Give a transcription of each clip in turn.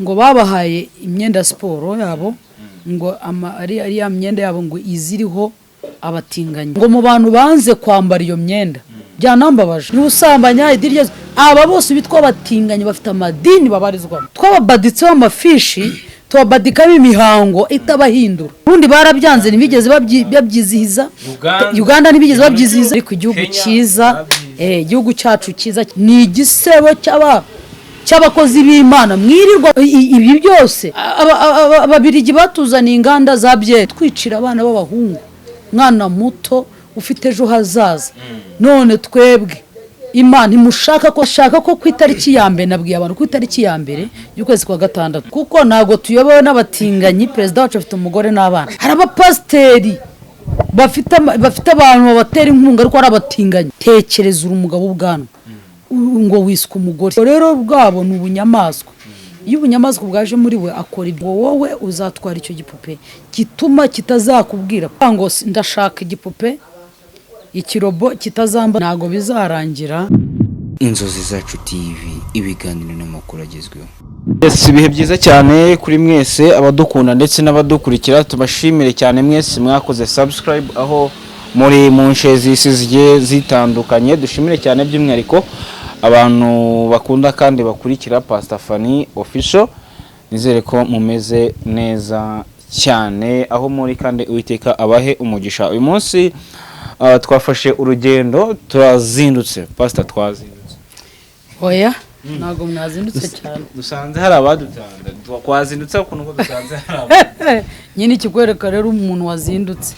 ngo babahaye imyenda siporo yabo ngo ari ya myenda yabo ngo iziriho abatinganye ngo mu bantu banze kwambara iyo myenda byanambabaje n'usambanya idirye aba bose bitwa abatinganye bafite amadini babarizwamo twababaditseho amafishi tubabadikamo imihango itabahindura ubundi barabyanze ntibigeze babyizihiza Uganda ntibigeze babyizihiza ariko igihugu cyiza igihugu cyacu cyiza ni igisebo cy'abakozi b'Imana mwirirwa ibi byose ababirigi batuzaniye inganda za byeri twicira abana b'abahungu mwana muto ufite ejo hazaza none twebwe Imana imushaka ko ku itariki ya mbere nabwiye abantu ku itariki ya mbere y'ukwezi kwa gatandatu kuko nago tuyobowe n'abatinganyi president wacu afite umugore n'abana hari abapasteri bafite abantu babatera inkunga ariko ari abatinganyi tekereza umugabo w'ubwanwa ngo wiswe umugore rero bwabo ni ubunyamaswa iyo ubunyamaswa bwaje muri we akora ibyo wowe uzatwara icyo gipupe gituma kitazakubwira ngo ndashaka igipupe ikirobo kitazamba nago bizarangira. Inzozi zacu TV ibiganiro n'amakuru agezweho. Yes, ibihe byiza cyane kuri mwese abadukunda ndetse n'abadukurikira tubashimire cyane mwese mwakoze subscribe aho muri mu nshe zisiziye zitandukanye dushimire cyane by'umwihariko abantu bakunda kandi bakurikira Pastor Fanny official nizere ko mumeze neza cyane aho muri kandi Uwiteka abahe umugisha uyu munsi twafashe urugendo turazindutse Pastor twazindutse oya nago mwazindutse cyane dusanze hari abadutanda twazindutse kuko nuko dusanze hari nyine ikigwereka rero umuntu wazindutse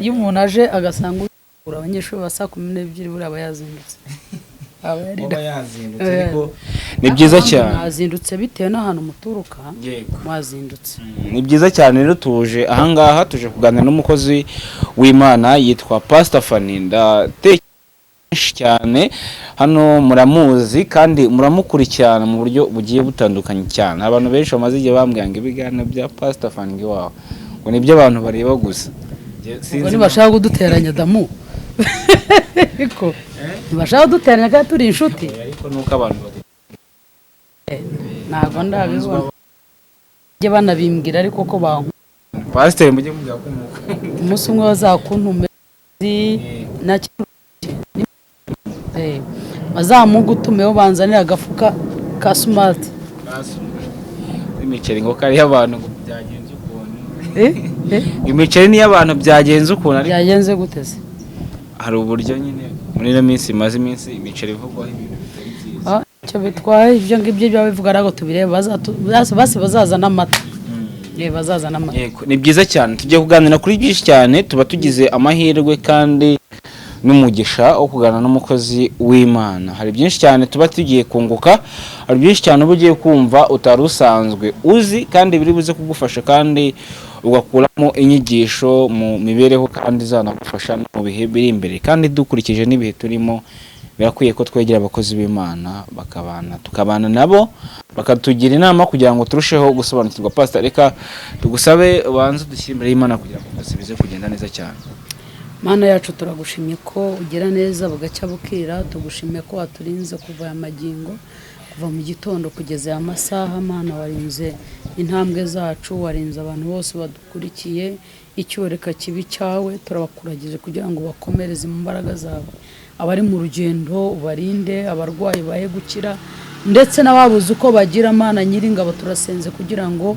iyo umuntu aje agasanga abanyeshuri basa 12 buri aba yazindutse ariko ni byiza cyane mwazindutse bitewe n'ahantu muturuka mwazindutse ni byiza cyane rero tuje ahangaha tuje kuganira n'umukozi w'Imana yitwa Pastor Fanny ndatekereje cyane hano muramuzi kandi muramukurikirana mu buryo bugiye butandukanye cyane abantu benshi bamaze igihe bambwira ngo ibiganiro bya Pastor Fanny wawe ngo nibyo abantu bareba gusa sinzi bashaka kuduteranya damu ariko bashaka duteranya kandi turi inshuti ariko nuko abantu ntabwo ndabibona je banabimbwira ariko ko banku Pastor mujye mubwira ko umunsi umwe bazakuntume na bazamugutumeho banzanira agafuka ka smart imiceri ngo kari y'abantu byagenze ukuntu imiceri ni y'abantu byagenze ukuntu ari byagenze guteze hari uburyo nyine muri no minsi maze iminsi imiceri ivugwaho ibintu bitari byiza cyo bitwaye ibyo ngibyo byabivuga arago tubireba bazazana amata bazazana amata yego ni byiza cyane tujye kuganira kuri byinshi cyane tuba tugize amahirwe kandi n'umugisha wo kuganira n'umukozi w'Imana hari byinshi cyane tuba tugiye kunguka hari byinshi cyane ubugiye kumva utarusanzwe uzi kandi biri buze kugufasha kandi ugakuramo inyigisho mu mibereho kandi zanagufasha mu bihe biri imbere kandi dukurikije n'ibihe turimo birakwiye ko twegera abakozi b'Imana tukabana nabo bakatugira inama kugira ngo turusheho gusobanukirwa. Pastor reka tugusabe ubanze dushyire imbere y'Imana kugira ngo bize kugenda neza cyane. Mana yacu turagushimye ko ugira neza bugacya bukira tugushimye ko waturinze kuva ya magingo kuva mu gitondo kugeza ya masaha Mana warinze intambwe zacu warinze abantu bose badukurikiye icyoreka kibi cyawe turabakuragije kugira ngo bakomereze mu mbaraga zawe abari mu rugendo ubarinde abarwayi bahe gukira ndetse n'ababuze uko bagira Mana nyiringabo turasenze kugira ngo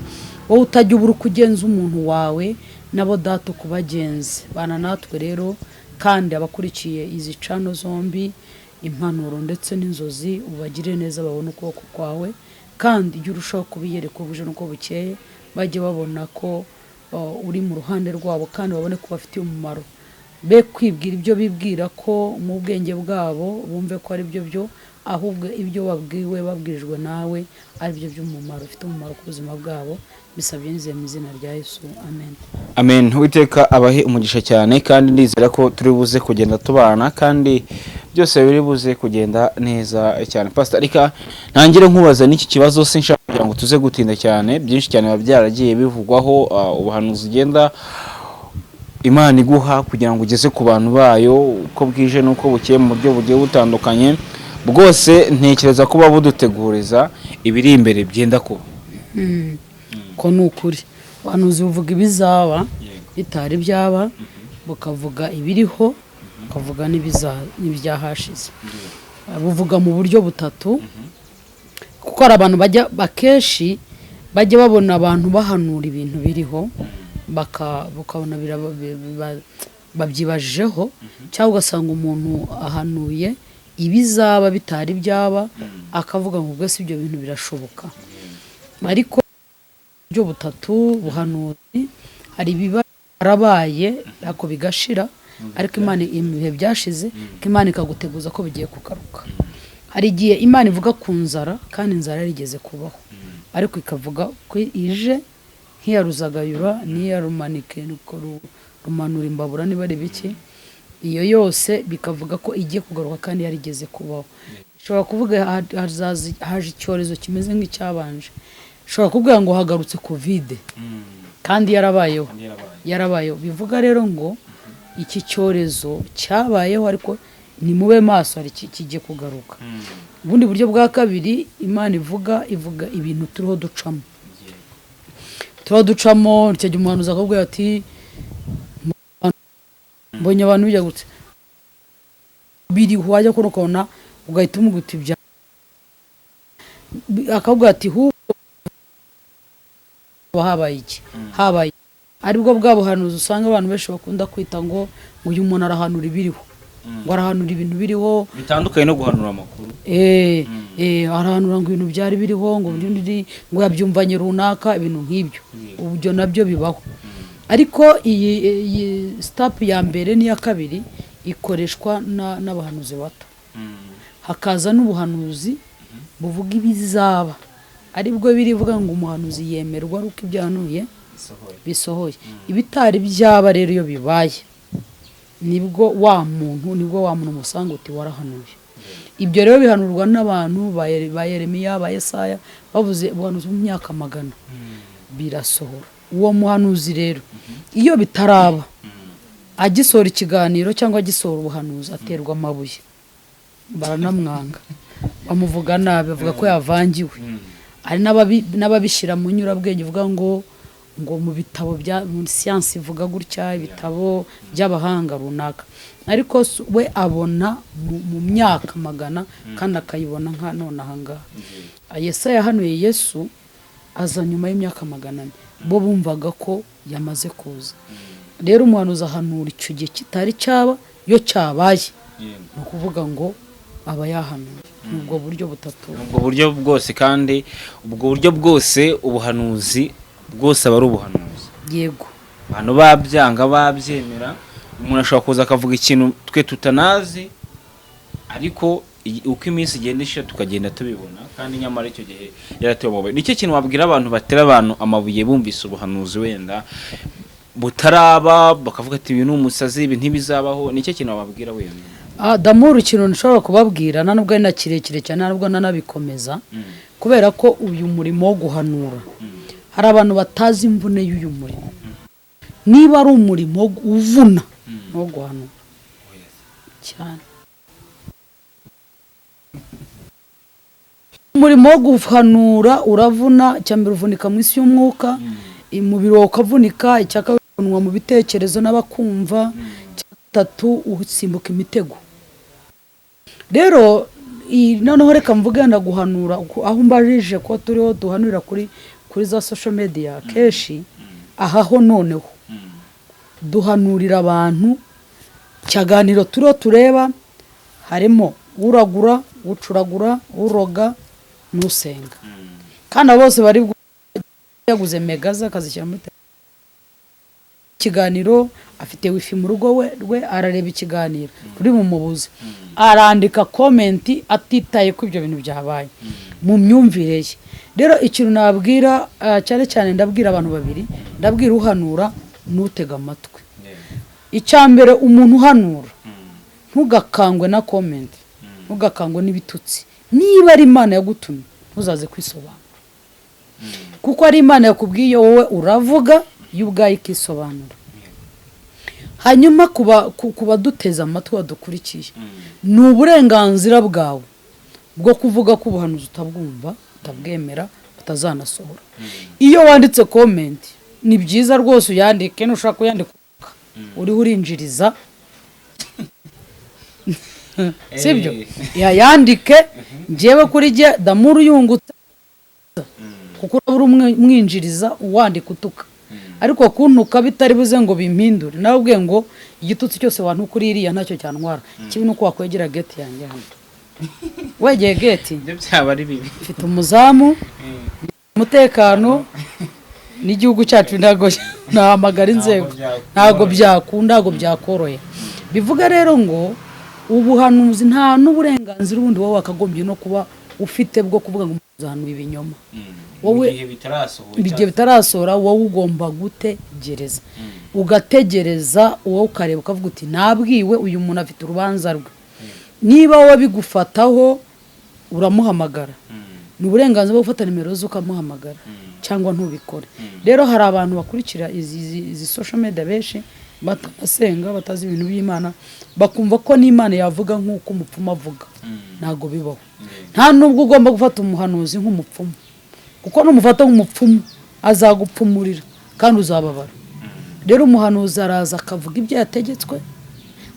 wowe utajya ubura kugenza umuntu wawe nabo data kubagenze bana natwe rero kandi abakurikiye izi cano zombi impanuro ndetse n'inzozi ubagire neza babone ukuboko kwawe kandi ujye urushaho kubiyereka ubuje nuko bukeye bajye babona ko uri mu ruhande rwabo kandi babone ko bafitiye umumaro be kwibwira ibyo bibwira ko mu bwenge bwabo bumve ko ari byo ahubwo ibyo babwiwe babwirijwe nawe ari byo by'umumaro ufite umumaro ku buzima bwabo bisabye nizeye mu izina rya Yesu amen amen. Uwiteka abahe umugisha cyane kandi ndizera ko turi buze kugenda tubana kandi byose biri buze kugenda neza cyane. Pastor reka ntangire nkubaza n'iki kibazo sinshaka kugira ngo tuze gutinda cyane byinshi cyane babyaragiye bivugwaho ubuhanuzi ugenda Imana iguha kugira ngo ugeze ku bantu bayo uko bwije nuko bukiye mu buryo bugiye butandukanye bwose ntekereza kuba buduteguriza ibiri imbere byenda kuba. ko ni ukuri abahanuzi buvuga ibizaba bitari byaba, bukavuga ibiriho, bukavuga n'ibyahashize. Buvuga mu buryo butatu, kuko hari abantu bakenshi bajya babona abantu bahanura ibintu biriho bakabona babyibajijeho, cyangwa ugasanga umuntu ahanuye ibizaba bitari byaba akavuga ngo ubwo si ibyo bintu birashoboka. Ariko buryo butatu buhanuzi, hari ibiba yarabaye ariko bigashira, ariko Imana ibihe byashize ko Imana ikaguteguza ko bigiye kugaruka. Hari igihe Imana ivuga ku nzara kandi inzara yarigeze kubaho, ariko ikavuga ko ije nk'iyaruzagayura n'iyarumanike rumanura imbabura niba ari biki, iyo yose bikavuga ko igiye kugaruka kandi yarigeze kubaho. Ishobora kuvuga haje icyorezo kimeze nk'icyabanje, ishobora kuvuga ngo hagarutse covid kandi yarabayeho. Bivuga rero ngo iki cyorezo cyabayeho, ariko nimube maso, hari kigiye kugaruka. Ubundi buryo bwa kabiri Imana ivuga ibintu turiho ducamo, icyo gihe umuhanuzi akabwira ati mbonye abantu bijya gutse biriho, wajya kubona ugahita umuguta ibya, akabwira ati habaye iki, habaye aribwo bwa buhanuzi usanga abantu benshi bakunda kwita ngo uyu muntu arahanura ibiriho, ngo arahanura ibintu biriho bitandukanye no guhanura amakuru. Arahanura ngo ibintu byari biriho, ngo yabyumvanye runaka, ibintu nk'ibyo. Ubyo nabyo bibaho, ariko iyi step ya mbere n'iya kabiri ikoreshwa n'abahanuzi bato. Hakaza n'ubuhanuzi buvuga ibizaba, aribwo birivuga ngo umuhanuzi yemerwa ari uko ibyahanuye bisohoye. Ibitari byaba rero iyo bibaye nibwo wa muntu musanga uti warahanuye. Ibyo rero bihanurwa n'abantu ba Yeremiya, ba Yesaya, bavuze ubuhanuzi mu myaka 100 birasohora. Uwo muhanuzi rero iyo bitaraba agisohora ikiganiro cyangwa agisohora ubuhanuzi aterwa amabuye, baranamwanga, bamuvuga nabi, bavuga ko yavangiwe. Ari n'ababishyira mu nyurabwenge, uvuga ngo mu bitabo bya siyansi ivuga gutya, ibitabo by'abahanga runaka, ariko we abona mu myaka 100 kandi akayibona nka none ahangaha. Yesaya yahanuye Yesu aza nyuma y'imyaka 400, bo bumvaga ko yamaze kuza. Rero umuhanuzi ahanura icyo gihe kitari cyaba, yo cyabaye, ni ukuvuga ngo aba yahanuye. Ubwo buryo butatu, ubwo buryo bwose, kandi ubwo buryo bwose ubuhanuzi bwose aba ari ubuhanuzi. Yego, abantu babyanga babyemera, umuntu ashobora kuza akavuga ikintu twe tutanazi, ariko uko iminsi igenda ishira tukagenda tubibona, kandi nyamara icyo gihe yaratewe amabuye. Nicyo kintu wabwira abantu batera abantu amabuye bumvise ubuhanuzi wenda butaraba, bakavuga ati ibi ni umusazi, ibi ntibizabaho. Nicyo kintu wababwira wenda? Damuru ikintu nshobora kubabwira, nubwo ari na kirekire cyane, nubwo nanabikomeza, kubera ko uyu murimo wo guhanura hari abantu batazi imvune y'uyu murimo. Niba ari umurimo uvuna no guhanura cyane, umurimo wo guhanura uravuna. Cyambere uvunika mu isi y'umwuka, umubiri wawe ukavunika, icyakabunwa mu bitekerezo n'abakumva, gatatu usimbuka imitego. Rero noneho reka mvuge na guhanura, aho mbajije ko turiho duhanurira kuri za social media keshi, ahaho noneho duhanurira abantu. Cyaganiro turiho tureba harimo uragura, ucuragura, uroga n'usenga, kandi bose bari yaguze megaza akazishyira muri ikiganiro. Afite wifi mu rugo we arareba ikiganiro, turi mu mubuze, arandika komenti atitaye ko ibyo bintu byabaye mu myumvire ye. Rero ikintu nabwira cyane cyane, ndabwira abantu babiri, ndabwira uhanura n'utega amatwi. Icyambere, umuntu uhanura ntugakangwe na komenti, ntugakangwe n'ibitutsi. Niba ari Imana yagutumye ntuzaze kwisobanura, kuko ari Imana yakubwiye, wowe uravuga y'ubwaye ikisobanura. Hanyuma kuba duteza amatwi wadukurikiye, ni uburenganzira bwawe bwo kuvuga ko ubuhanuzi utabwumva utabwemera utazanasohora. Iyo wanditse comment ni byiza rwose uyandike, nushaka kuyandika uriho urinjiriza sibyo yandike njyewe kuri jye damuru yungutse kuko uri umwinjiriza uwandika utuka, ariko kuntuka bitari buze ngo bimpindure. nawe ubwe ngo igitutsi cyose wantu kuri iriya ntacyo cyantwara, kibi nuko wakwegera gate yanjye hano wegeye gate ibyo byaba ari bibi. mfite umuzamu umutekano n'igihugu cyacu ntago nahamagara inzego, ntago byakunda, ntago byakoroye. bivuga rero ngo ubuhanuzi nta n'uburenganzira ubundi wowe wakagombye no kuba ufite bwo kuvuga ngo umuzanuye ibinyoma. wowe igihe bitarasohora wowe ugomba gutegereza, ugategereza wowe ukareba ukavuga uti nabwiwe uyu muntu afite urubanza rwe. niba wowe bigufataho uramuhamagara, ni uburenganzira bwo gufata nimero ze ukamuhamagara cyangwa ntubikore. rero hari abantu bakurikira izi social media benshi batasenga batazi ibintu by'Imana, bakumva ko n'Imana yavuga nk'uko umupfumu avuga. ntago bibaho. nta nubwo ugomba gufata umuhanuzi nk'umupfumu, kuko numufata nk'umupfumu azagupfumurira kandi uzababara. rero umuhanuzi araza akavuga ibyo yategetswe,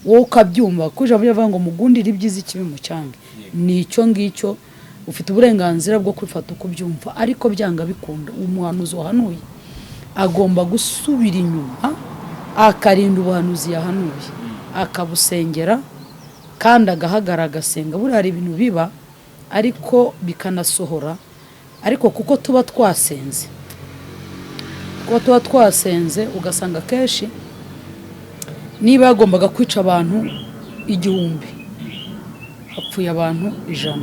wowe ukabyumva ko ijambo rivuga ngo mugundire ibyiza ikibi mu cyange. nicyo ngicyo ufite uburenganzira bwo kwifata uko byumva, ariko byanga bikunda umuhanuzi wahanuye agomba gusubira inyuma akarinda ubuhanuzi yahanuye, akabusengera kandi agahagarara agasenga. buriya hari ibintu biba ariko bikanasohora, ariko kuko tuba twasenze ugasanga kenshi niba yagombaga kwica abantu 1000 hapfuye abantu 100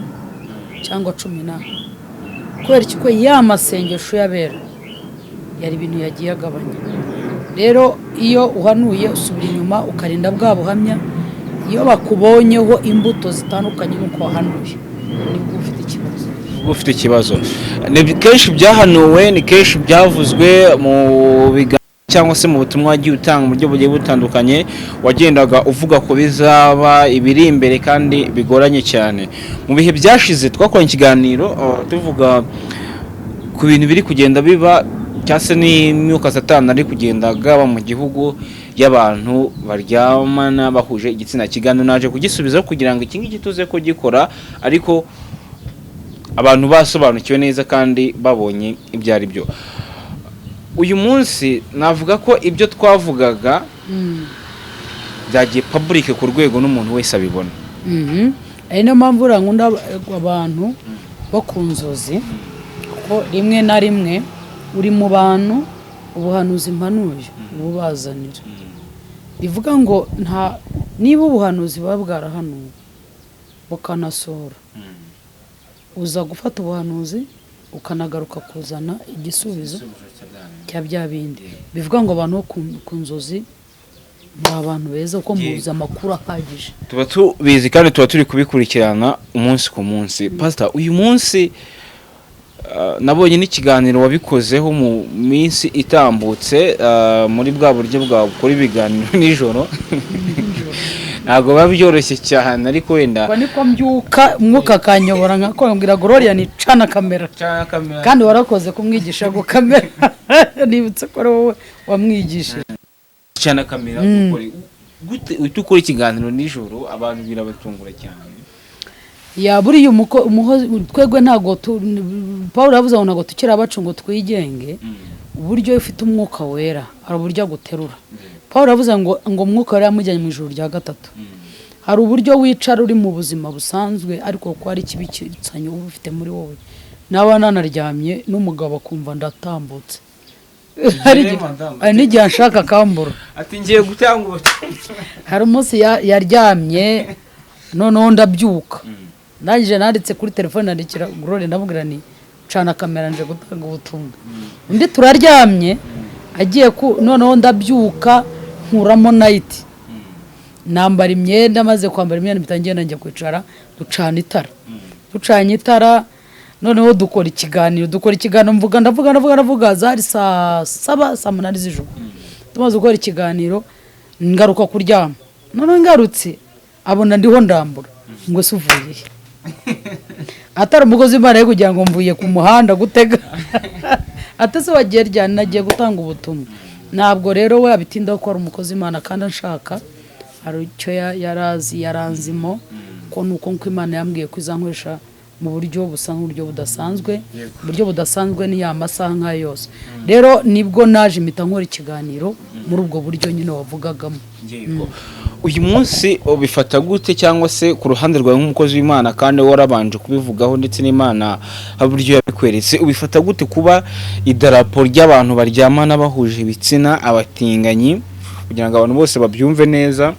cyangwa 10. kubera ko ya masengesho yabera yari ibintu yagiye agabanya. rero iyo uhanuye usubira inyuma ukarinda bwa buhamya, iyo bakubonyeho imbuto zitandukanye nuko wahanuye nibwo ufite ikibazo. ni kenshi byahanuwe, ni kenshi byavuzwe mu biganiro cyangwa se mu butumwa wagiye utanga mu buryo bugiye butandukanye, wagendaga uvuga ko bizaba ibiri imbere kandi bigoranye cyane. mu bihe byashize twakoranye ikiganiro tuvuga ku bintu biri kugenda biba cyangwa se n'imyuka satani ari kugenda agaba mu gihugu y'abantu baryamana bahuje igitsina. kiganiro naje kugisubizaho kugira ngo iki ngiki tuze ko gikora, ariko abantu basobanukiwe neza kandi babonye ibyo ari byo. uyu munsi navuga ko ibyo twavugaga byagiye public ku rwego n'umuntu wese abibona. ari niyo mpamvu nkunda abantu bo ku nzozi, kuko rimwe na rimwe uri mu bantu ubuhanuzi mpanuye ububazanira. bivuga ngo niba ubuhanuzi buba bwarahanuwe bukanasohora, uza gufata ubuhanuzi ukanagaruka kuzana igisubizo cya bya bindi. bivuga ngo abantu ku nzozi ni abantu beza uko muzi amakuru ahagije, tuba tubizi kandi tuba turi kubikurikirana umunsi ku munsi. Pastor, uyu munsi nabonye n'ikiganiro wabikozeho mu minsi itambutse muri bwa buryo bwawe ukora ibiganiro nijoro. ntabwo biba byoroshye cyane, ariko wenda niko mbyuka umwuka akanyobora nkakubwira Gloria ni cana kamera, kandi warakoze kumwigisha gukamera. nibutse ko wowe wamwigishije cana kamera. gute ukora ikiganiro nijoro abantu birabatungura cyane? buriya twegwe ntago Paul yavuze ngo ntago tukira abacu ngo twigenge. uburyo ufite umwuka wera hari uburyo aguterura. Paul yavuze ngo umwuka wera yamujyanye mu ijuru rya 3. hari uburyo wicara uri mu buzima busanzwe, ariko ko hari ikibicitsanyo uba ufite muri wowe. naba nanaryamye n'umugabo akumva ndatambutse, hari n'igihe ashaka akambura ati ngiye gutanga. hari umunsi yaryamye noneho ndabyuka, ndangije nanditse kuri telefone nandikira Gloria ndamubwira ni cana kamera nje gutanga ubutumwa. undi turaryamye agiye noneho ndabyuka nkuramo night, nambara imyenda, maze kwambara imyenda bitangiye nanjye kwicara ducana itara. ducanye itara noneho dukora ikiganiro ndavuga zari saa 7 saa 8 z'ijoro. tumaze gukora ikiganiro ngaruka kuryama, noneho ngarutse abona ndiho ndambura ngo suvuye atari umugozi w'Imana yo kugira ngo mvuye ku muhanda gutega atese wagiye ryana nagiye gutanga ubutumwa. Ntabwo rero we abitindaho ko ari umukozi w'Imana kandi anshaka hari icyo yaranzimo ko nuko Imana yambwiye ko izankoresha mu buryo busa nk'uburyo budasanzwe. Uburyo budasanzwe ni ya masaha nk'ayo yose. Rero nibwo naje impita nkora ikiganiro muri ubwo buryo nyine wavugagamo. Uyu munsi ubifata gute cyangwa se ku ruhande rwawe nk'umukozi w'Imana kandi warabanje kubivugaho ndetse n'Imana uburyo yabikweretse, ubifata gute kuba idarapo ry'abantu baryamana bahuje ibitsina abatinganyi, kugira ngo abantu bose babyumve neza,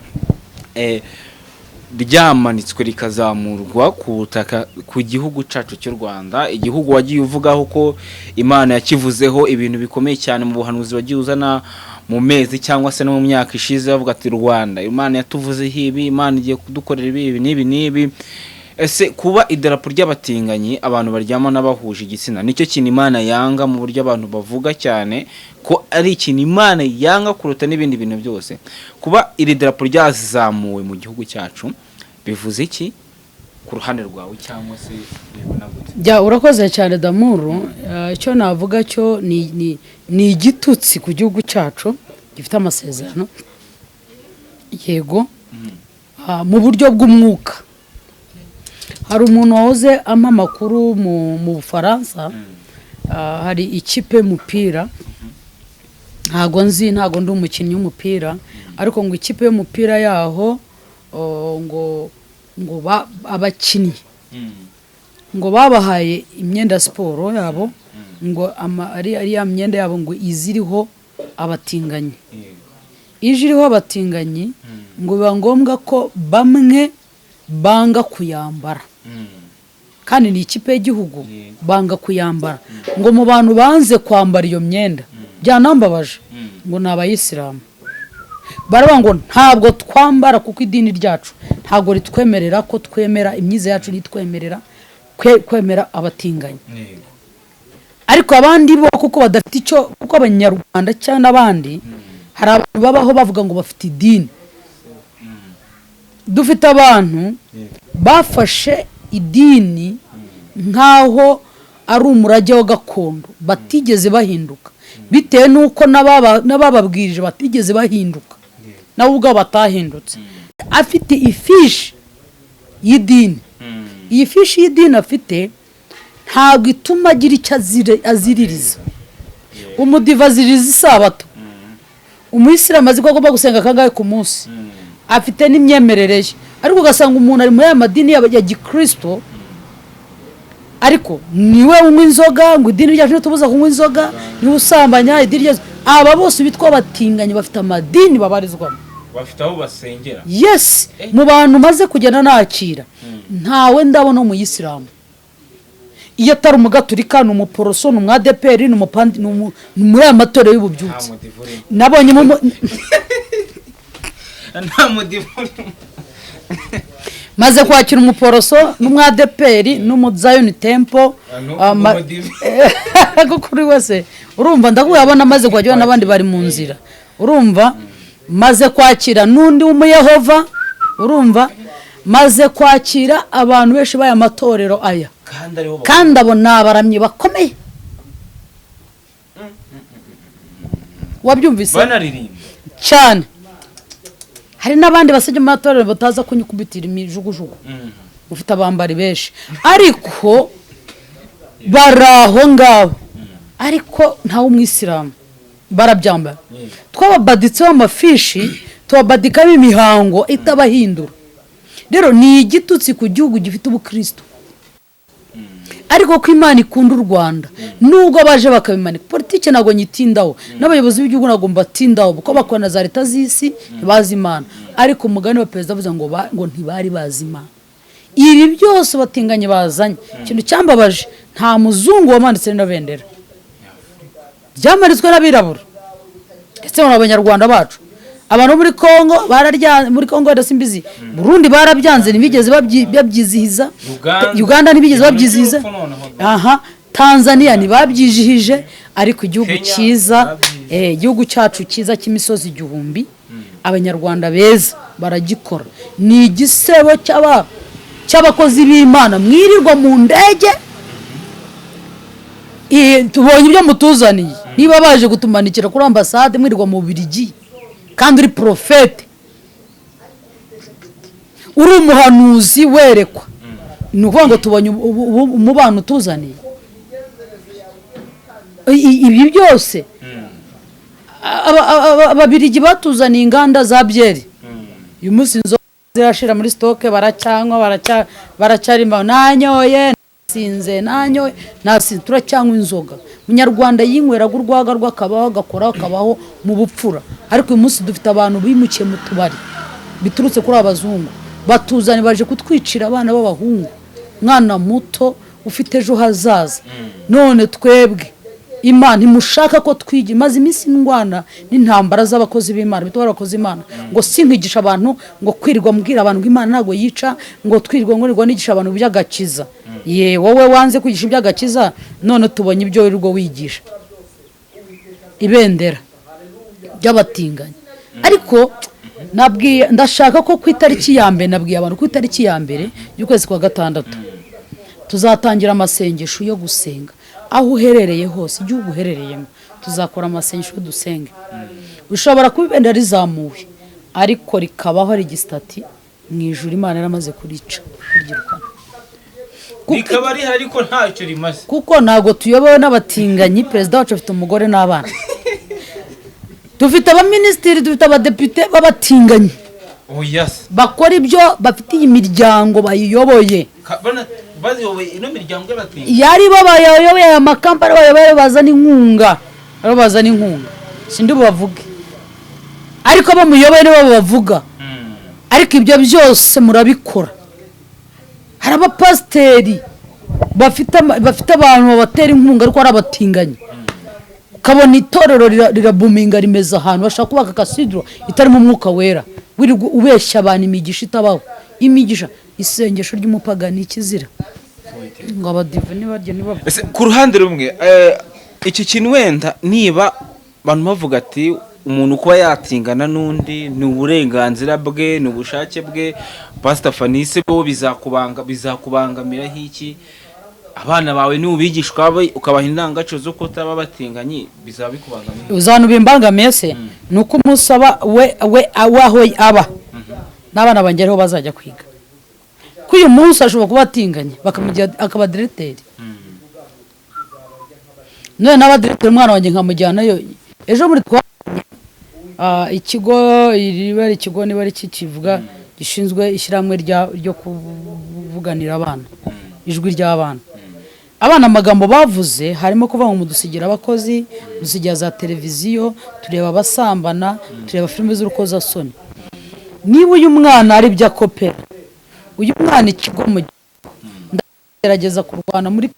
ryamanitswe rikazamurwa ku butaka ku gihugu cyacu cy'u Rwanda, igihugu wagiye uvugaho ko Imana yakivuzeho ibintu bikomeye cyane mu buhanuzi wagiye uzana mu mezi cyangwa se no mu myaka ishize, bavuga ati Rwanda Imana yatuvuzeho ibi, Imana igiye kudukorera ibi n'ibi. Ese kuba idarapo ry'abatinganyi abantu baryamana bahuje igitsina nicyo kintu Imana yanga mu buryo abantu bavuga cyane ko ari ikintu Imana yanga kuruta n'ibindi bintu byose, kuba iri darapo ryazamuwe mu gihugu cyacu bivuze iki ku ruhande rwawe cyangwa se bibona gute? Urakoze cyane Damuru. Icyo navuga cyo ni igitutsi ku gihugu cyacu gifite amasezerano, yego, mu buryo bw'umwuka. Hari umuntu wahoze ampa amakuru mu Bufaransa, hari ikipe y'umupira, ntago ndi umukinnyi w'umupira, ariko ngo ikipe y'umupira yaho ngo abakinnyi ngo babahaye imyenda siporo yabo, ngo ari ya myenda yabo ngo iziriho abatinganyi. Ije iriho abatinganyi ngo biba ngombwa ko bamwe banga kuyambara, kandi ni ikipe y'igihugu banga kuyambara. Ngo mu bantu banze kwambara iyo myenda byanambabaje ngo ni abayisilamu. Baravuga ngo ntabwo twambara kuko idini ryacu ntabwo ritwemerera ko twemera, imyize yacu nitwemerera kwemera abatinganyi. Ariko abandi bo kuko badafite icyo, kuko abanyarwanda cyangwa n'abandi hari abantu babaho bavuga ngo bafite idini. Dufite abantu bafashe idini nkaho ari umurage wa gakondo, batigeze bahinduka bitewe nuko n'abababwirije batigeze bahinduka, nabo ubwo batahindutse. Afite ifishi y'idini, iyi fishi y'idini afite ntabwo ituma agira icyo aziririza. Umudiva aziririza isabato, umuyisilamu azi ko agomba gusenga kangahe ku munsi, afite n'imyemerere ye. Ariko ugasanga umuntu ari muri aya madini ya gikristo, ariko niwe unywa inzoga, ngo idini ryacu ntitubuza kunywa inzoga, niwe usambanya idini ryacu. Aba bose bitwa batinganyi bafite amadini babarizwamo, bafite aho basengera. Yes, mu bantu maze kugenda nakira ntawe ndabona mu Isilamu. Iyo atari umugaturika, ni umuporoso, ni umwadeperi, ni umupandi, ni muri aya matorero y'ububyutse. Nabonye nta mudivuri maze kwakira umuporoso n'umwadeperi n'umuZion Temple kuri wese. Urumva ndakubona maze kwakira n'abandi bari mu nzira. Urumva maze kwakira n'undi w'umuyehova. Urumva maze kwakira abantu benshi baya matorero aya, kandi abo nabaramye bakomeye. Wabyumvise cyane. Hari n'abandi basajya mu matorero bataza kunyukubitira imijugujugu, ufite abambari benshi, ariko baraho ngabo, ariko ntawe umwisilamu barabyambara. Twababaditseho amafishi, tubabadikamo imihango itabahindura. Rero ni igitutsi ku gihugu gifite ubukristo, ariko ko Imana ikunda u Rwanda nubwo baje bakabimanika. Politike nago nyitindaho, n'abayobozi b'igihugu nago mbatindaho, kuko bakora za leta z'isi ntibazi Imana. Ariko umugani wa perezida avuze ngo ntibari bazi Imana. Ibi byose batinganye bazanye, ikintu cyambabaje nta muzungu wamanditse na bendera, byamaritswe n'abirabura. Ese mu Abanyarwanda bacu, abantu muri Kongo muri Kongo badasimbizi, Burundi barabyanze ntibigeze babyizihiza, Uganda ntibigeze babyizihiza, Tanzania ntibabyijihije. Ariko igihugu cyiza, igihugu cyacu cyiza cy'imisozi igihumbi, Abanyarwanda beza baragikora. Ni igisebo cy'abakozi b'Imana mwirirwa mu ndege tubonye ibyo mutuzaniye niba baje gutumanikira kuri ambasade mwirirwa mu Birihutirwa kandi uri profete uri umuhanuzi werekwa ni ukuvuga ngo tubonye umubano utuzaniye ibi byose Ababirigi batuzaniye inganda za byeri uyu munsi inzoga zirashira muri stoke baracyanywa baracyarima nanyoye sinze nanyoye nasi turacyanywa inzoga Munyarwanda yinyweraga urwaga rw'akabaho gakora akabaho mu bupfura ariko uyu munsi dufite abantu bimukiye mu tubari biturutse kuri abazungu batuzani baje kutwicira abana b'abahungu mwana muto ufite ejo hazaza none twebwe Imana imushaka ko twigi maze iminsi ndwana n'intambara z'abakozi b'Imana bitwa abakozi Imana ngo sinkigisha abantu ngo kwirirwa mbwira abantu ngo Imana ntago yica ngo twirirwa ngo nigisha abantu by'agakiza ye wowe wanze kwigisha iby'agakiza none tubonye ibyo wirirwa wigisha ibendera by'abatinganyi ariko nabwiye ndashaka ko ku itariki ya mbere nabwiye abantu ku itariki ya mbere y'ukwezi kwa gatandatu tuzatangira amasengesho yo gusenga aho uherereye hose igihugu uherereyemo tuzakora amasengesho dusenge ushobora kuba ibendera rizamuwe ariko rikabaho ari gisitati mu ijuru Imana yaramaze kurica kuryirukana rikaba rihari ariko ntacyo rimaze kuko ntago tuyobowe n'abatinganyi perezida wacu afite umugore n'abana dufite abaminisitiri dufite abadepite b'abatinganyi bakora ibyo bafitiye imiryango bayiyoboye ino miryango yari babayoboye amakampani bayoboye bazana inkunga sindi bubavuge ariko abo muyoboye nibo bavuga ariko ibyo byose murabikora hari abapasiteri bafite abantu babatera inkunga ariko ari abatinganyi ukabona itorero rirabuminga rimeze ahantu bashaka kubaka kasidro itarimo umwuka wera wirirwa ubeshya abantu imigisha itabaho imigisha isengesho ry'umupagani ikizira ngo abadive nibaryo niba ku ruhande rumwe iki kintu wenda niba abantu bavuga ati umuntu kuba yatingana n'undi ni uburenganzira bwe ni ubushake bwe Pastor Fanise bo bizakubangamira iki abana bawe ni ubigishwa ukabaha indangagaciro zo kutaba batinganye bizaba bikubangamira uzanu bimbangamiye se nuko umusaba we aho aba n'abana bangereho bazajya kwiga kuyu munsi ashobora kuba atinganye bakamugira akaba directeur none n'abadirecteur umwana wanjye nkamujyanayo ejo muri ikigo niba ari kikivuga gishinzwe ishyirahamwe ryo kuvuganira abana ijwi ry'abana amagambo bavuze harimo kuvuga ngo mudusigira abakozi dusigira za televiziyo tureba abasambana tureba filime z'urukozasoni niba uyu mwana ari bya kopera uyu mwana ikigo mu ndagerageza kurwana muri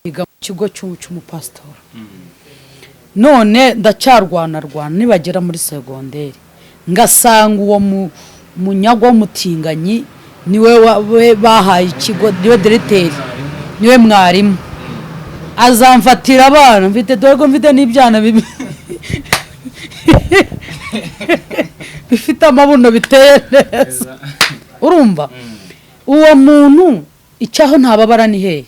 yiga mu kigo cy'umupasitori none ndacyarwana nibagera muri segonderi ngasanga uwo munyago w'umutinganyi niwe bahaye ikigo niwe diregiteri niwe mwarimu azamfatira abana mfite n'ibyana bifite amabuno biteye neza urumva uwo muntu icyaho ntababara ni hehe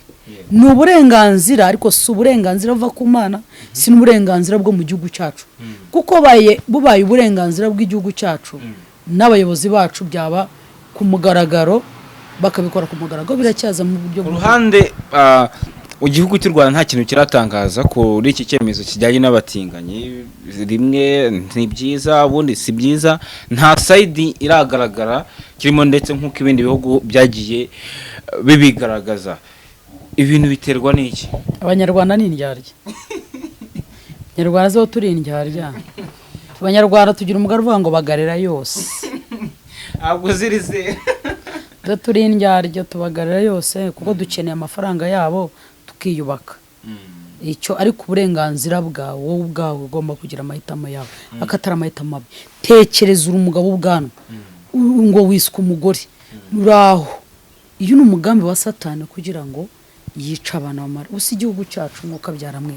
ni uburenganzira ariko si uburenganzira buva ku Mana si n'uburenganzira bwo mu gihugu cyacu kuko bubaye uburenganzira bw'igihugu cyacu n'abayobozi bacu byaba ku mugaragaro bakabikora ku mugaragaro biracyaza mu buryo ruhande igihugu cy'u Rwanda nta kintu kiratangaza kuri iki cyemezo kijyanye n'abatinganyi rimwe ni byiza ubundi si byiza nta side iragaragara kirimo ndetse nk'uko ibindi bihugu byagiye bibigaragaza ibintu biterwa n'iki abanyarwanda ni indyarya abanyarwanda zo turi indyarya abanyarwanda tugira umugabo uvuga ngo bagarera yose ntabwo zirize zo turi indyarya tubagarira yose kuko dukeneye amafaranga yabo tukiyubaka icyo ariko uburenganzira bwawe wowe ubwawe ugomba kugira amahitamo yawe akatara amahitamo mabi tekereza uri umugabo ubwanwa ngo wiswe umugore uraho iyo ni umugambi wa Satani kugira ngo yica abana bamara usi igihugu cyacu nuko byaramwe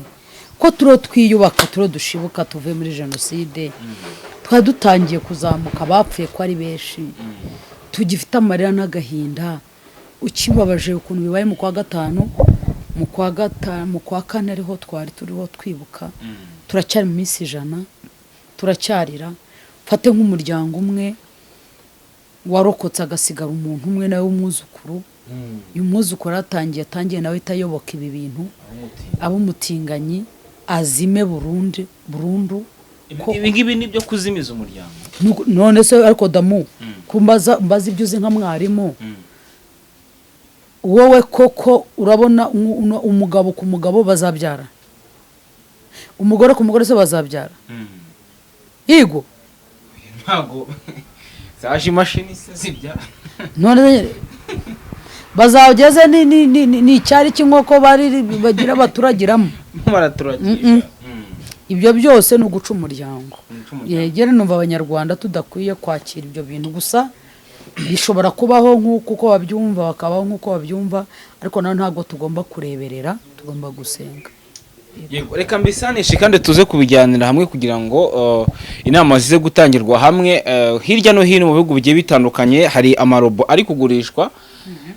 ko turo twiyubaka turo dushibuka tuvuye muri jenoside twari dutangiye kuzamuka bapfuye ko ari benshi tugifite amarira n'agahinda ukibabaje ukuntu bibaye mu kwa gatanu mu kwa kane ariho twari turiho twibuka turacyari mu minsi 100 turacyarira fate nk'umuryango umwe warokotse agasigara umuntu umwe nawe w'umwuzukuru uyu mwuzukuru atangiye nawe itayoboka ibi bintu abumutinganyi azime burundu Ibingibi nibyo kuzimiza umuryango none se ariko damu kumbaza ibyo uzi nka mwarimu wowe koko urabona umugabo ku mugabo bazabyara umugore ku mugore se bazabyara yego ntago zaje imashini se zibya none bazageze ni icyari cy'inkoko bagira baturagiramo baraturagisha ibyo byose ni uguca umuryango yegere numva abanyarwanda tudakwiye kwakira ibyo bintu gusa bishobora kubaho nk'uko babyumva bakabaho nk'uko babyumva ariko nawe ntabwo tugomba kureberera tugomba gusenga reka mbisanishe kandi tuze kubijyanira hamwe kugira ngo inama zize gutangirwa hamwe hirya no hino mu bihugu bigiye bitandukanye hari amarobo ari kugurishwa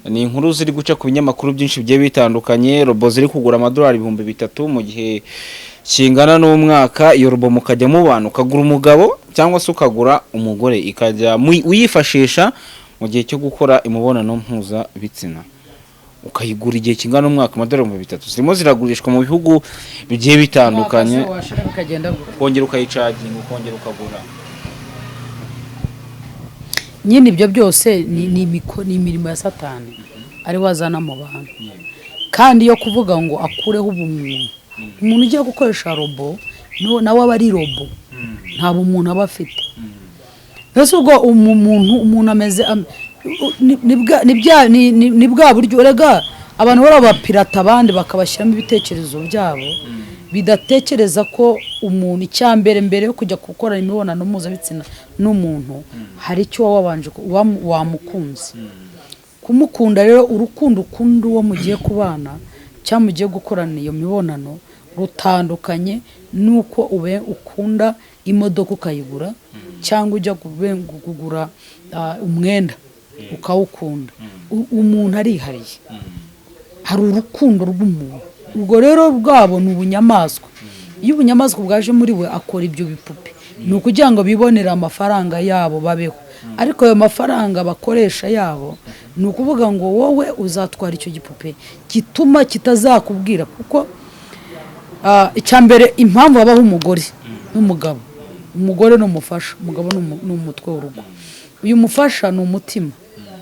ni inkuru ziri guca ku binyamakuru byinshi bigiye bitandukanye robo ziri kugura amadolari 3,000 mu gihe kingana n'umwaka iyo robo mukajya mubana ukagura umugabo cyangwa se ukagura umugore ikajya uyifashisha mu gihe cyo gukora imibonano mpuzabitsina ukayigura igihe kingana n'umwaka amadolari 3,000 zirimo ziragurishwa mu bihugu bigiye bitandukanye kongera ukayicaginga ukongera ukagura nyine ibyo byose ni imirimo ya Satani ari wazana mu bantu kandi yo kuvuga ngo akureho ubumuntu umuntu ugiye gukoresha robo nawe aba ari robo nta bumuntu aba afite mbese ubwo umuntu ameze ni bwa buryo urega abantu barabapirata abandi bakabashyiramo ibitekerezo byabo bidatekereza ko umuntu icyambere mbere yo kujya gukora imibonano mpuzabitsina n'umuntu hari icyo wabanje wamukunze kumukunda rero urukundo ukunda uwo mugiye kubana cyangwa mugiye gukorana iyo mibonano rutandukanye nuko ube ukunda imodoka ukayigura cyangwa ujya kugura umwenda ukawukunda umuntu arihariye hari urukundo rw'umuntu ubwo rero bwabo ni ubunyamaswa iyo ubunyamaswa bwaje muri we akora ibyo bipupe ni ukugira ngo bibonere amafaranga yabo babeho ariko ayo mafaranga bakoresha yabo ni ukuvuga ngo wowe uzatwara icyo gipupe gituma kitazakubwira kuko icyambere impamvu habaho umugore n'umugabo umugore ni umufasha umugabo ni umutwe w'urugo uyu mufasha ni umutima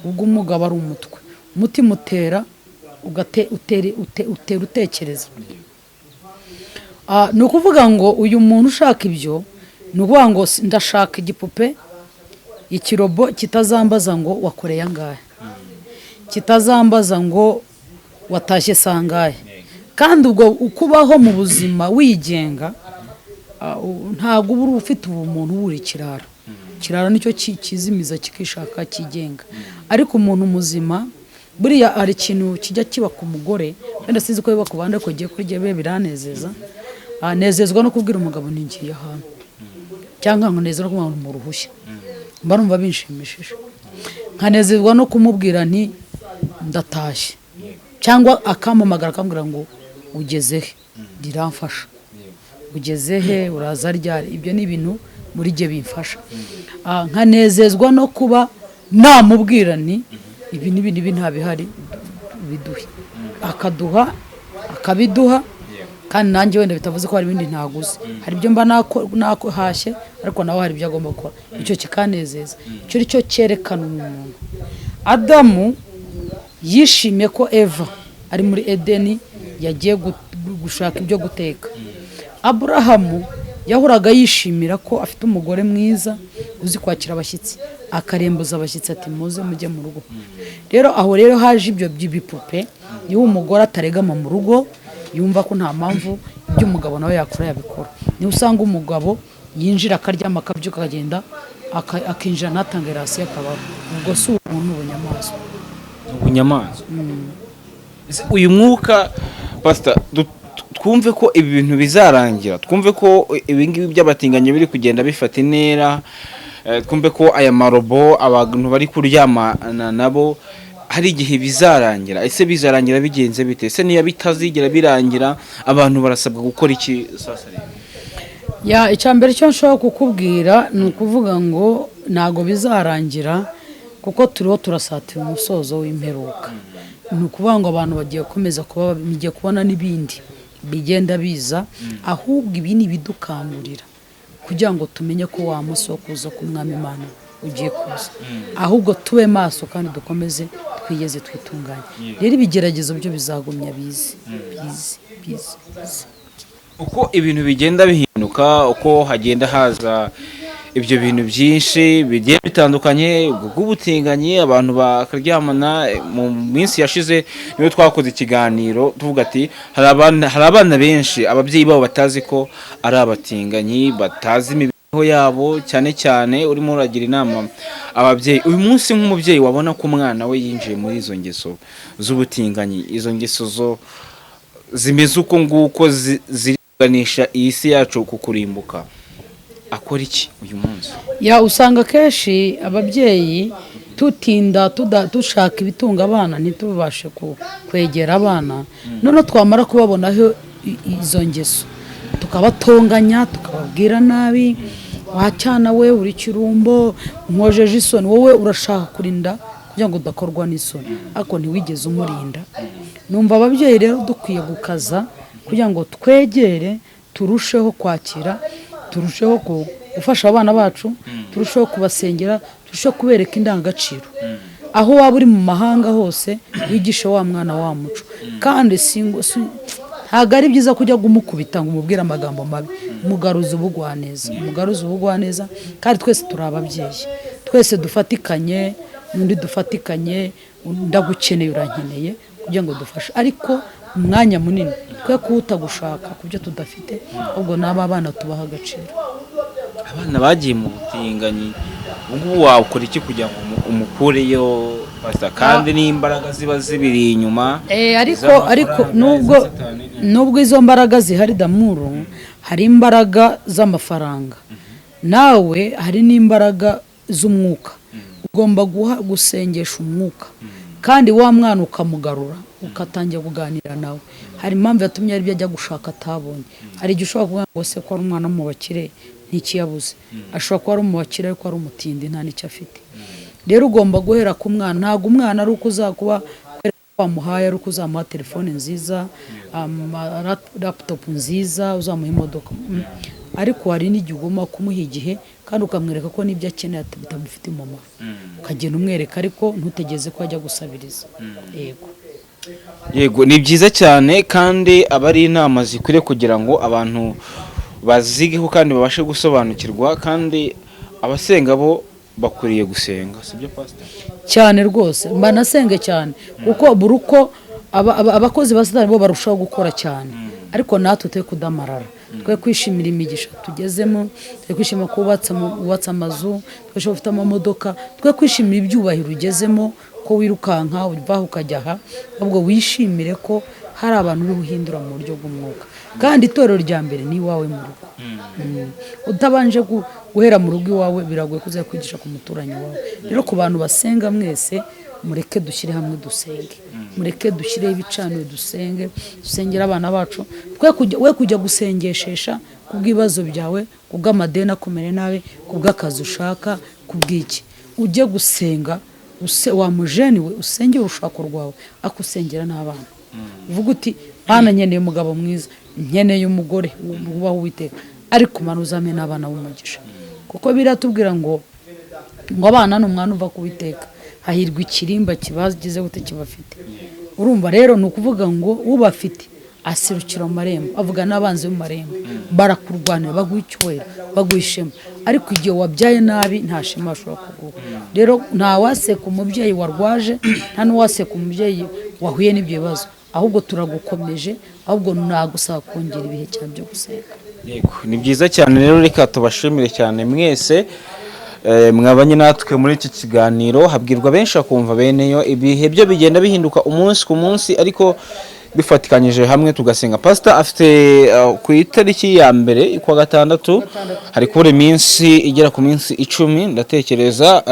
ubwo umugabo ari umutwe umutima utera utera utekereza ni ukuvuga ngo uyu muntu ushaka ibyo ni ukuvuga ngo ndashaka igipupe ikirobo kitazambaza ngo wakoreye angahe kitazambaza ngo watashye sangahe kandi ubwo ukubaho mu buzima wigenga ntabwo uba ufite ubumuntu buri kirara nicyo kizimiza kikishaka kigenga ariko umuntu muzima buriya hari ikintu kijya kiba ku mugore wenda sinzi ko biba ku bandi ariko giye kuri jyewe biranezeza nezezwa no kubwira umugabo ningiye ahantu cyangwa nkanezezwa no kumubwira mu ruhushya mba numva binshimishije nkanezezwa no kumubwira nti ndatashye cyangwa akampamagara akambwira ngo ugeze he riramfasha ugeze he uraza ryari ibyo ni ibintu muri jye bimfasha nkanezezwa no kuba namubwira ni ibi nibi ntabihari biduhe akabiduha kandi nanjye wenda bitavuze ko hari ibindi ntaguze hari ibyo mba nakohashye ariko nawe hari ibyo agomba gukora icyo kikanezeza icyo ari cyo cyerekana umuntu Adamu yishimiye ko Eva ari muri Edeni yagiye gushaka ibyo guteka Aburahamu yahoraga yishimira ko afite umugore mwiza uzi kwakira abashyitsi akarembuza abashyitsi ati muze mujye mu rugo rero aho rero haje ibyo by'ibipupe iyo umugore ataregama mu rugo yumva ko nta mpamvu ibyo umugabo nawe yakora yabikora niyo usanga umugabo yinjira akaryama akabyuka akagenda akinjira ntatange rasiyo akabaho ubwo si umuntu ubunyamaswa uyu mwuka pastor twumve ko ibi bintu bizarangira, twumve ko ibi ngibi by'abatinganyi biri kugenda bifata intera, twumve ko aya marobo abantu bari kuryamana nabo hari igihe bizarangira. Ese bizarangira bigenze bite? Ese niyo bitazigera birangira abantu barasabwa gukora iki sasa rero? Ya icyambere cyo nshobora kukubwira ni ukuvuga ngo ntago bizarangira kuko turiho turasatira umusozo w'imperuka. Ni ukuvuga ngo abantu bagiye gukomeza kuba bigiye kubona n'ibindi bigenda biza, ahubwo ibi ni ibidukangurira kugira ngo tumenye ko wa munsi wo kuza k'Umwami Imana ugiye kuza, ahubwo tube maso kandi dukomeze twigeze twitunganye. Rero ibigeragezo byo bizagumya bize. Uko ibintu bigenda bihinduka, uko hagenda haza ibyo bintu byinshi bigiye bitandukanye bw'ubutinganyi, abantu bakaryamana. Mu minsi yashize niyo twakoze ikiganiro tuvuga ati hari abana benshi ababyeyi babo batazi ko ari abatinganyi, batazi imibereho yabo, cyane cyane urimo uragira inama ababyeyi. Uyu munsi nk'umubyeyi wabona ko umwana we yinjiye muri izo ngeso z'ubutinganyi, izo ngeso zo zimeze uko nguko ziriganisha iyi si yacu ku kurimbuka, akora iki uyu munsi? Ya usanga kenshi ababyeyi tutinda dushaka ibitunga abana ntitubashe kwegera abana, none twamara kubabonaho izo ngeso tukabatonganya, tukababwira nabi, wacyana we uri kirumbo, nkojeje isoni, wowe urashaka kurinda kugira ngo udakorwa n'isoni ariko ntiwigeze umurinda. Numva ababyeyi rero dukwiye gukaza kugira ngo twegere, turusheho kwakira, turusheho gufasha abana bacu, turusheho kubasengera, turusheho kubereka indangagaciro. Aho waba uri mu mahanga hose wigishe wa mwana wa muco, kandi ntabwo ari byiza kujya kumukubita ngo umubwire amagambo mabi. Mugaruza ubugwaneza, kandi twese turi ababyeyi, twese dufatikanye, n'undi dufatikanye, ndagukeneye urankeneye kugira ngo dufashe, ariko umwanya munini twe kuwuta gushaka ku byo tudafite, ahubwo n'aba bana tubaha agaciro. Abana bagiye mu butinganyi, ubu wakora iki kugira ngo umukureyo basa, kandi n'imbaraga ziba zibiri inyuma? Ariko nubwo izo mbaraga zihari damuru, hari imbaraga z'amafaranga, nawe hari n'imbaraga z'umwuka. Ugomba gusengesha umwuka, kandi wa mwana ukamugarura, ukatangira kuganira nawe. Hari impamvu yatumye ari byo ajya gushaka atabonye. Hari igihe ushobora kuvuga ngo se ko ari umwana mu bakire ntikiyabuze, ashobora kuba ari mu bakire ariko ari umutindi nta n'icyo afite. Rero ugomba guhera ku mwana. Ntabwo umwana ari uko uzakuba wamuhaye, ari uko uzamuha telefone nziza, laptop nziza, uzamuha imodoka, ariko hari n'igihe ugomba kumuha igihe kandi ukamwereka ko n'ibyo akeneye bitamufite umumaro, ukagenda umwereka, ariko ntutegeze ko ajya gusabiriza. Yego, ni byiza cyane, kandi aba ari inama zikwiriye kugira ngo abantu bazigeho kandi babashe gusobanukirwa, kandi abasenga bo bakwiriye gusenga, sibyo pastor? Cyane rwose mbanasenge cyane, kuko buri uko abakozi ba Satani bo barushaho gukora cyane, ariko natwe twe kudamarara, twe kwishimira imigisha tugezemo, twe kwishimira ko wubatse amazu, twe ufite amamodoka, twe kwishimira ibyubahiro ugezemo, ko wirukanka uvaho ukajya aha, ahubwo wishimire ko hari abantu uri guhindura mu buryo bw'umwuka. Kandi itorero rya mbere ni iwawe mu rugo. Utabanje guhera mu rugo iwawe biragoye kuzajya kwigisha ku muturanyi wawe. Rero ku bantu basenga mwese, mureke dushyire hamwe dusenge, mureke dushyireho ibicaniro dusenge, dusengera abana bacu. We kujya gusengeshesha kubw'ibibazo byawe, kubw'amadeni akomere nawe, kubw'akazi ushaka, kubw'iki. Ujye gusenga, wa mujeni we usengera urushako rwawe, akusengera n'abana. Uvuga uti bana nkeneye umugabo mwiza, nkeneye umugore wubaha Uwiteka, ariko Mana uzame n'abana b'umugisha, kuko biratubwira ngo abana ni umwana uva ku Uwiteka, hahirwa ikirimba kibagize gute kibafite. Urumva rero ni ukuvuga ngo ubafite aserukira mu marembo, avuga n'abanzi mu marembo, barakurwanira, baguha icyubahiro, baguha ishema, ariko igihe wabyaye nabi nta shema ashobora kuguha. Rero nta waseka umubyeyi warwaje, nta n'uwaseka umubyeyi wahuye n'ibyo bibazo, ahubwo turagukomeje, ahubwo nagusaba kongera ibihe cyane byo gusenga. Yego, ni byiza cyane. Rero reka tubashimire cyane mwese mwabanye natwe muri iki kiganiro. Habwirwa benshi akumva beneyo, ibihe byo bigenda bihinduka umunsi ku munsi, ariko bifatikanyije hamwe tugasenga. Pastor afite ku itariki ya mbere kwa gatandatu hari kubura iminsi igera ku minsi 10 ndatekereza.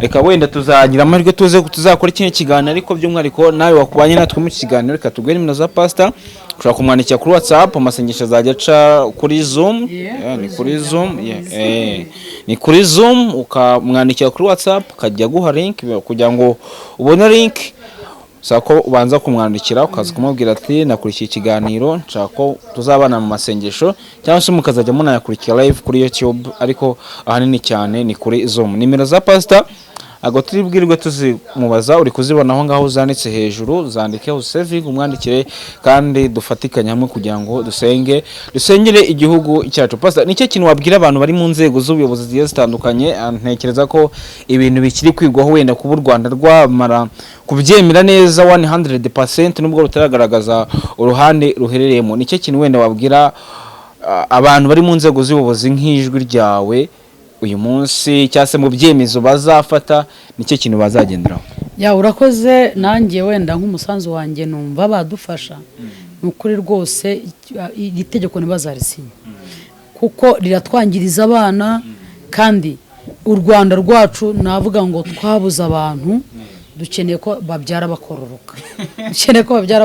Reka wenda tuzagira amahirwe tuzakora ikindi kiganiro, ariko by'umwihariko nawe wakubanye natwe mu kiganiro, reka tugwe nimero za Pastor. Ushobora kumwandikira kuri WhatsApp, amasengesho azajya aca kuri Zoom. Ni kuri Zoom ukamwandikira kuri WhatsApp, ukajya guha link kugira ngo ubone link. Sako ubanza kumwandikira ukaza kumubwira ati nakurikiye ikiganiro, nshaka ko tuzabana mu masengesho, cyangwa se mukazajya munayakurikira live kuri YouTube, ariko ahanini cyane ni kuri Zoom. Nimero za Pastor ago turibwirwe tuzimubaza, uri kuzibona aho ngaho zanditse hejuru, zandikeho saving umwandikire, kandi dufatikanye hamwe kugira ngo dusengere igihugu cyacu. Pastor, nicyo kintu wabwira abantu bari mu nzego z'ubuyobozi zigiye zitandukanye? Ntekereza ko ibintu bikiri kwigwaho, wenda kuba u Rwanda rwamara kubyemera neza 100% nubwo rutaragaragaza uruhande ruherereyemo. Nicyo kintu wenda wabwira abantu bari mu nzego z'ubuyobozi nk'ijwi ryawe uyu munsi, cyase mu byemezo bazafata, nicyo kintu bazagenderaho? Urakoze. Nanjye wenda nk'umusanzu wanjye numva badufasha nukuri rwose iri tegeko ntibazarisinya, kuko riratwangiriza abana, kandi u Rwanda rwacu navuga ngo twabuze abantu, dukeneye ko babyara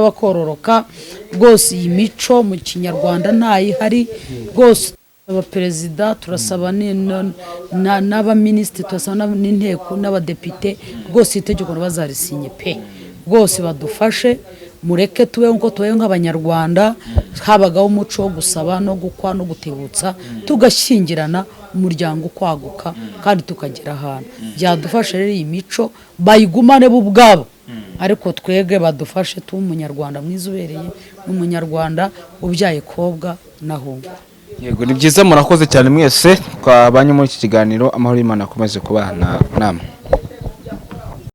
bakororoka, rwose iyi mico mu kinyarwanda ntayihari rwose. Abaperezida turasaba n'abaminisitiri, turasaba n'inteko n'abadepite, rwose itegeko ntibazarisinye pe, rwose badufashe, mureke tube nko tubaye nk'abanyarwanda, habagaho umuco wo gusaba no gukwa no gutibutsa, tugashyingirana, umuryango kwaguka, kandi tukagera ahantu. Byadufashe rero iyi mico bayigumane bo ubwabo, ariko twege badufashe tuba umunyarwanda mwiza ubereye, n'umunyarwanda ubyaye kobwa nahungu. Yego, ni byiza, murakoze cyane mwese twabanye muri iki kiganiro. Amahoro y'Imana akomeze kubana namwe.